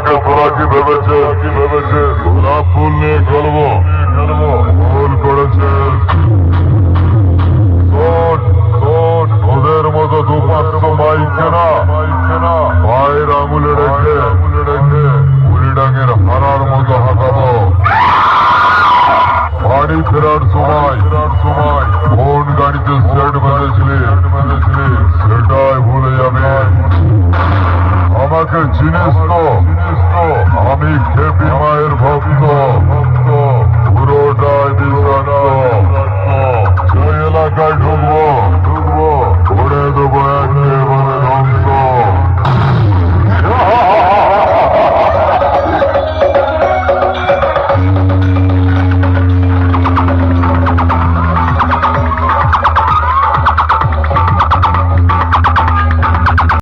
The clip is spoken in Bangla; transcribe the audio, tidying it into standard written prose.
থেকে তোরা কি ভেবেছে গোলাপ ফুল নিয়ে খেলবো ভুল করেছে। ওদের মতো দুপাঁচশো মাইকেরা পায়ের আঙুলে রেখে বুড়িডাঙ্গের হারার মতো হাঁকাবো। বাড়ি ফেরার সময় কোন গাড়িতে সেট বেঁধেছিলি সেটাই ভুলে যাবে। আমাকে চিনিস তো আমি খেপি মায়ের ভক্ত।